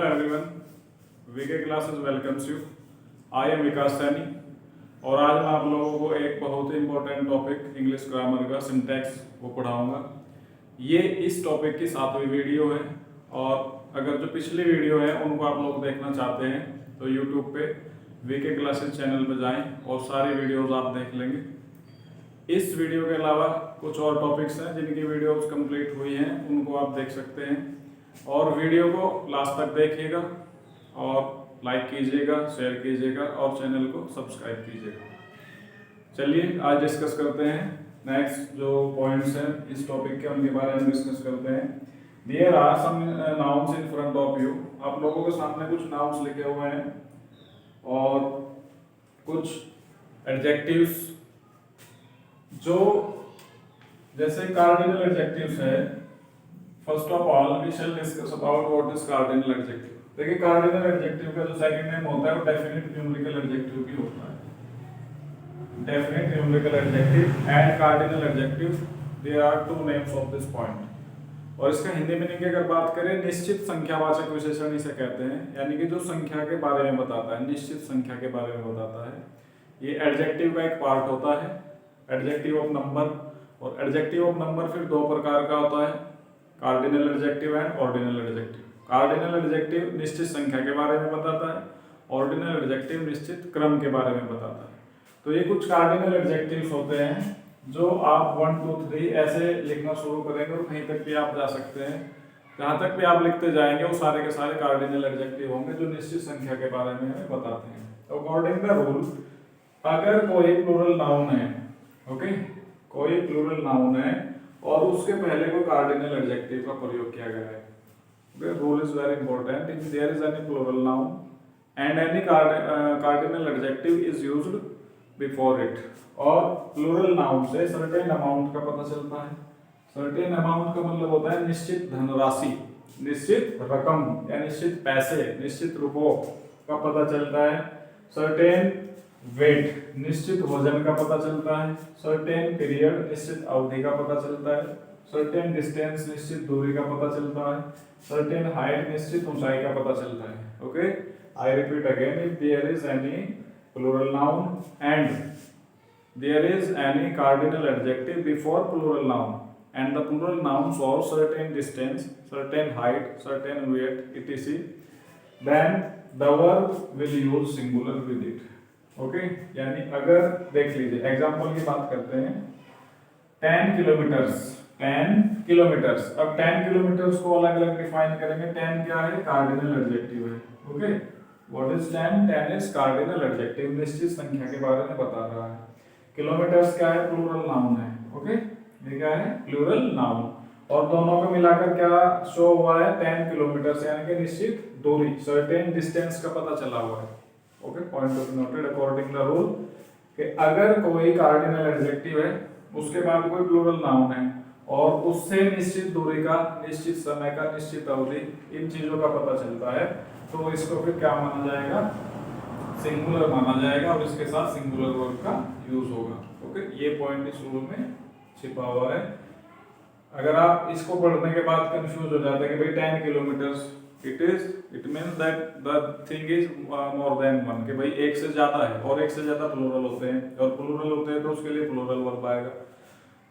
Hello everyone, VK classes welcomes you. I am Vikas Saini और आज मैं आप लोगों को एक बहुत ही इंपॉर्टेंट टॉपिक इंग्लिश ग्रामर का सिंटैक्स वो पढ़ाऊंगा। ये इस टॉपिक की 7वीं वीडियो है और अगर जो पिछली वीडियो है उनको आप लोग देखना चाहते हैं तो यूट्यूब पे वीके क्लासेस चैनल पर जाएं और सारी वीडियोज़ आप देख लेंगे। इस वीडियो के अलावा कुछ और टॉपिक्स हैं जिनकी वीडियोस कंप्लीट हुई हैं, उनको आप देख सकते हैं। और वीडियो को लास्ट तक देखिएगा और लाइक कीजिएगा, शेयर कीजिएगा और चैनल को सब्सक्राइब कीजिएगा। चलिए आज डिस्कस करते हैं नेक्स्ट जो पॉइंट्स हैं इस टॉपिक के, उनके बारे में डिस्कस करते हैं। There are some nouns in front of you. आप लोगों के सामने कुछ नाउन्स लिखे हुए हैं और कुछ एडजेक्टिव्स जो जैसे कार्डिनल एडजेक्टिव्स है। First of all we shall discuss about what is cardinal adjective. देखिए कार्डिनल एडजेक्टिव का जो सेकंड नेम होता है वो डेफिनिट न्यूमेरिकल एडजेक्टिव भी होता है। Definite numerical adjective and cardinal adjective, there are two names of this point. और इसका हिंदी मीनिंग की अगर बात करें, निश्चित संख्यावाचक विशेषण इसे कहते हैं, यानी कि जो संख्या के बारे में बताता है, निश्चित संख्या के बारे में बताता है। ये एडजेक्टिव का एक पार्ट होता है, एडजेक्टिव ऑफ नंबर। और एडजेक्टिव ऑफ नंबर फिर दो प्रकार का होता है, cardinal adjective and ordinal adjective. Cardinal adjective निश्चित संख्या के बारे में बताता है, ऑर्डिनल एडजेक्टिव निश्चित क्रम के बारे में बताता है। तो ये कुछ कार्डिनल एडजेक्टिव्स होते हैं जो आप 1 2 3 ऐसे लिखना शुरू करेंगे और कहीं तक भी आप जा सकते हैं। जहाँ तक भी आप लिखते जाएंगे वो सारे के सारे कार्डिनल एडजेक्टिव होंगे जो निश्चित संख्या के बारे में हमें बताते हैं। अकॉर्डिंग द रूल, अगर कोई प्लूरल नाउन है, ओके, कोई प्लूरल नाउन है और उसके पहले कोई कार्डिनल एडजेक्टिव का प्रयोग किया गया है, okay, rule is very important. If there is any plural noun and any cardinal adjective is used before it, और प्लूरल नाउन से सर्टेन अमाउंट का पता चलता है। सर्टेन अमाउंट का मतलब होता है निश्चित धनराशि, निश्चित रकम या निश्चित पैसे, निश्चित रुपयों का पता चलता है। सर्टेन वेट, निश्चित वजन का पता चलता है। सर्टेन पीरियड, निश्चित अवधि का पता चलता है। सर्टेन डिस्टेंस, निश्चित दूरी का पता चलता है। सर्टेन हाइट, निश्चित ऊंचाई का पता चलता है। Okay, I repeat again, if there is any plural noun and there is any cardinal adjective before plural noun and the plural noun shows certain distance, certain height, certain weight, etc., then the verb will use singular with it. Okay, यानी अगर देख लीजिए example की बात करते हैं, 10 kilometres, 10 kilometres. अब 10 kilometres को अलग अलग डिफाइन करेंगे। 10 क्या है? कार्डिनल एडजेक्टिव है। Okay, what is 10? 10 is cardinal adjective, निश्चित संख्या के बारे में बता रहा है। किलोमीटर्स क्या है? प्लूरल नाउन है। ओके, ये क्या है? Plural noun. और दोनों को मिलाकर क्या शो हुआ है? 10 किलोमीटर्स, यानी कि निश्चित दूरी, सर्टेन डिस्टेंस का पता चला हुआ है। Okay, point to be noted according the rule कि अगर कोई कार्डिनल एडजेक्टिव है, उसके बाद कोई प्लूरल नाउन है और उससे निश्चित दूरी का, निश्चित समय का, निश्चित अवधि, इन चीजों का पता चलता है, तो इसको फिर क्या माना जाएगा? सिंगुलर माना जाएगा और इसके साथ सिंगुलर वर्ब का यूज होगा। ओके, ये पॉइंट इस रूल में छिपा हुआ है। अगर आप इसको पढ़ने के बाद कंफ्यूज हो जाते हैं कि भाई 10 kilometres, it means that the thing is more than one, कि भाई एक से ज्यादा है और एक से ज्यादा प्लूरल होते हैं, और प्लूरल होते हैं तो उसके लिए प्लूरल वर्ब आएगा।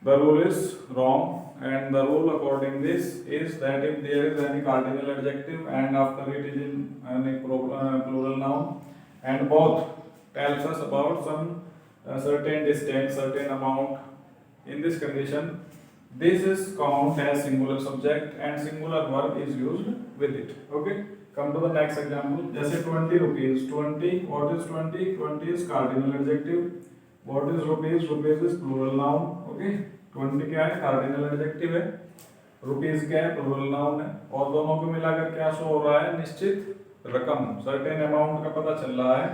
The rule is wrong and the rule according this is that if there is any cardinal adjective and after it is in any plural noun and both tells us about some certain distance, certain amount, in this condition this is count as singular subject and singular verb is used with it. Okay, come to the next example. जैसे 20 rupees, 20, what is 20? 20 is cardinal adjective. What is rupees? Rupees is plural noun. Okay, 20 क्या है? cardinal adjective है। rupees क्या है? plural noun है। और दोनों को मिलाकर क्या शो हो रहा है? निश्चित रकम, सर्टेन अमाउंट का पता चल रहा है।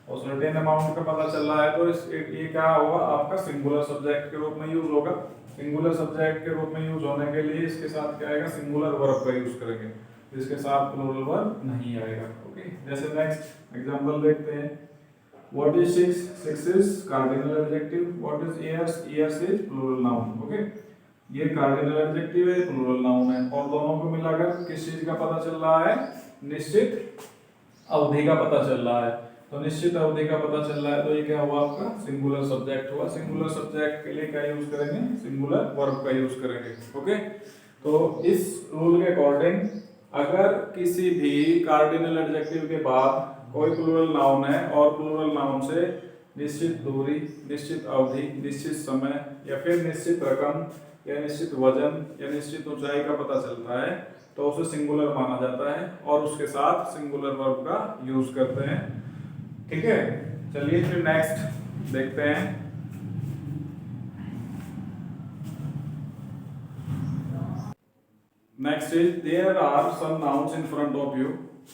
और सर्टेन अमाउंट का पता चल रहा है तो ये क्या होगा? आपका सिंगुलर सब्जेक्ट के रूप में यूज होगा। सिंगुलर सब्जेक्ट के रूप में यूज होने के लिए इसके साथ क्या आएगा? सिंगुलर वर्ब का यूज करेंगे, इसके साथ प्लूरल वर्ब नहीं आएगा। ओके, जैसे नेक्स्ट एग्जांपल देखते हैं। What is 6? 6 is cardinal adjective. What is years? Years is plural noun. Okay, ये कार्डिनल एडजेक्टिव है, प्लूरल नाउन है, और दोनों को मिलाकर किस चीज का पता चल रहा है? निश्चित अवधि का पता चल रहा है। तो निश्चित अवधि का पता चल रहा है तो ये क्या हुआ आपका सिंगुलर सब्जेक्ट हुआ। सिंगुलर सब्जेक्ट के लिए क्या यूज करेंगे, सिंगुलर वर्ब का यूज करेंगे। ओके, तो इस रूल के अकॉर्डिंग अगर किसी भी कार्डिनल एडजेक्टिव के बाद कोई प्लूरल नाउन है और प्लूरल नाउन से निश्चित दूरी, निश्चित अवधि, निश्चित समय या फिर निश्चित रकम या निश्चित वजन या निश्चित ऊंचाई का पता चलता है तो उसे सिंगुलर माना जाता है और उसके साथ सिंगुलर वर्ब का यूज करते हैं। ठीक है, चलिए फिर नेक्स्ट देखते हैं। Next is there are some nouns in front of you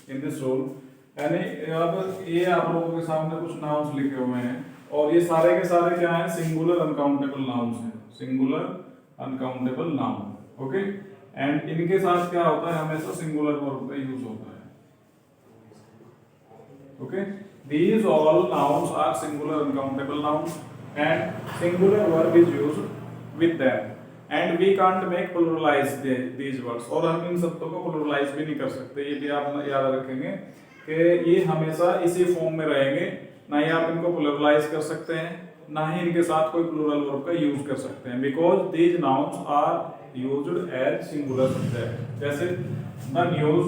in this rule. यानी अब ये आप लोगों के सामने कुछ नाउन्स लिखे हुए हैं और ये सारे के सारे क्या हैं, सिंगुलर अनकाउंटेबल नाउन्स हैं, singular uncountable noun. Okay, and इनके साथ क्या होता है, हमेशा सिंगुलर वर्ब का यूज होता है। Okay, these all nouns are singular uncountable nouns and singular verb is used with them and we can't make pluralize these words। और हम इन शब्दों को pluralize भी नहीं कर सकते, ये भी आप याद रखेंगे कि ये हमेशा इसी फॉर्म में रहेंगे। ना ही आप इनको pluralize कर सकते हैं, ना ही इनके साथ कोई plural verb का यूज कर सकते हैं, because these nouns are used as singular subject। जैसे the news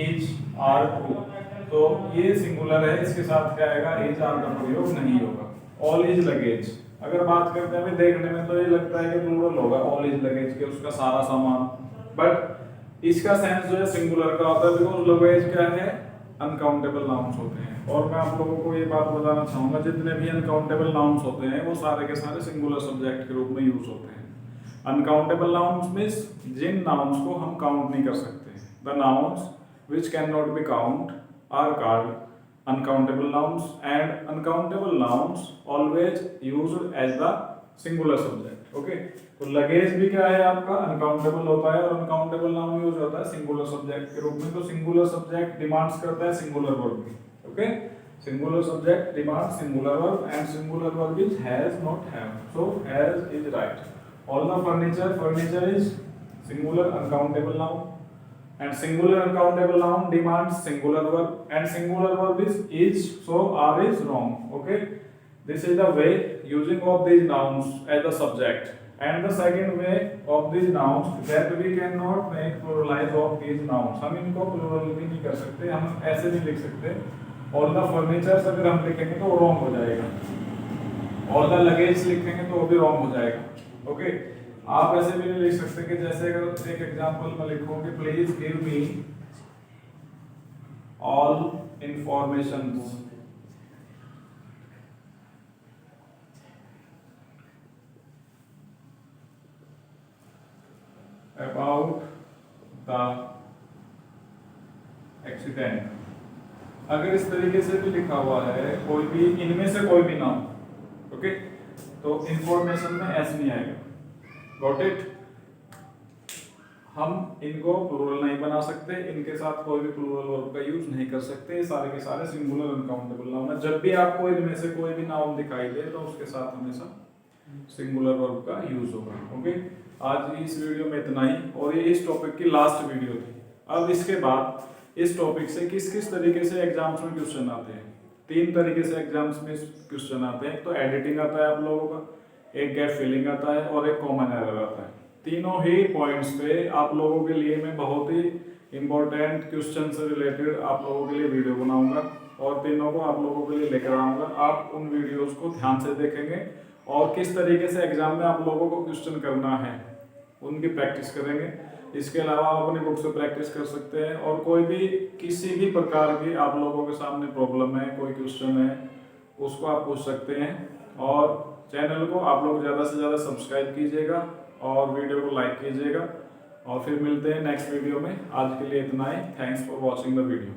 is are true, तो ये सिंगुलर है, इसके साथ क्या आएगा, इज आर का प्रयोग नहीं होगा। ऑल इज लगेज अगर बात करते हैं देखने में तो ये लगता है कि प्लूरल होगा, ऑल इज लगेज के उसका सारा सामान, बट इसका सेंस जो है सिंगुलर का होता है बिकॉज़ लगेज क्या है, अनकाउंटेबल नाउन्स होते हैं। और मैं आप लोगों को ये बात बताना चाहूंगा, जितने भी अनकाउंटेबल नाउन्स होते हैं वो सारे के सारे सिंगुलर सब्जेक्ट के रूप में यूज होते हैं। अनकाउंटेबल नाउन्स मींस जिन नाउन्स को हम काउंट नहीं कर सकते। The nouns which can not be count are called uncountable nouns and uncountable nouns always used as the singular subject। okay, तो लगेज भी क्या है आपका अनकाउंटेबल होता है और अनकाउंटेबल नाउन यूज होता है सिंगुलर सब्जेक्ट के रूप में। तो सिंगुलर सब्जेक्ट डिमांड्स करता है सिंगुलर वर्ब की। Okay, singular subject demands singular verb and singular verb is has not have, so has is right. All the furniture is singular uncountable noun and singular uncountable noun demands singular verb and singular verb is, so are is wrong। okay, this is the way using of these nouns as the subject and the second way of these nouns that we cannot make pluralize of these nouns। हम इनको plural भी नहीं कर सकते, हम ऐसे नहीं लिख सकते। all the furnitures अगर हम लिखेंगे तो wrong हो जाएगा, all the luggage लिखेंगे तो वो भी wrong हो जाएगा। okay, आप ऐसे भी नहीं लिख सकते कि जैसे अगर एक एग्जांपल में लिखूं कि please give me all informations about the accident. अगर इस तरीके से भी लिखा हुआ है कोई भी इनमें से कोई भी नाम, ओके, तो इंफॉर्मेशन में एस नहीं आएगा। Got it? हम इनको प्लूरल नहीं बना सकते, इनके साथ कोई भी प्लूरल वर्ब का यूज नहीं कर सकते, ये सारे के सारे सिंगुलर अनकाउंटेबल नाउन है। जब भी आपको इनमें से कोई भी नाउन दिखाई दे तो उसके साथ हमेशा सिंगुलर वर्ब का यूज होगा। ओके, आज इस वीडियो में इतना ही और ये इस टॉपिक की लास्ट वीडियो थी। अब इसके बाद इस टॉपिक से किस किस तरीके से एग्जाम्स में क्वेश्चन आते हैं। 3 तरीके से एग्जाम्स में क्वेश्चन आते हैं। तो एडिटिंग आता है आप लोगों का, एक गैप फिलिंग आता है और एक कॉमन एरर आता है। तीनों ही पॉइंट्स पे आप लोगों के लिए मैं बहुत ही इंपॉर्टेंट क्वेश्चन से रिलेटेड आप लोगों के लिए वीडियो बनाऊंगा और तीनों को आप लोगों के लिए लेकर आऊंगा। आप उन वीडियोस को ध्यान से देखेंगे और किस तरीके से एग्जाम में आप लोगों को क्वेश्चन करना है उनकी प्रैक्टिस करेंगे। इसके अलावा आप अपनी बुक से प्रैक्टिस कर सकते हैं और कोई भी किसी भी प्रकार की आप लोगों के सामने प्रॉब्लम है, कोई क्वेश्चन है, उसको आप पूछ सकते हैं। और चैनल को आप लोग ज़्यादा से ज़्यादा सब्सक्राइब कीजिएगा और वीडियो को लाइक कीजिएगा और फिर मिलते हैं नेक्स्ट वीडियो में। आज के लिए इतना ही। Thanks for watching the video.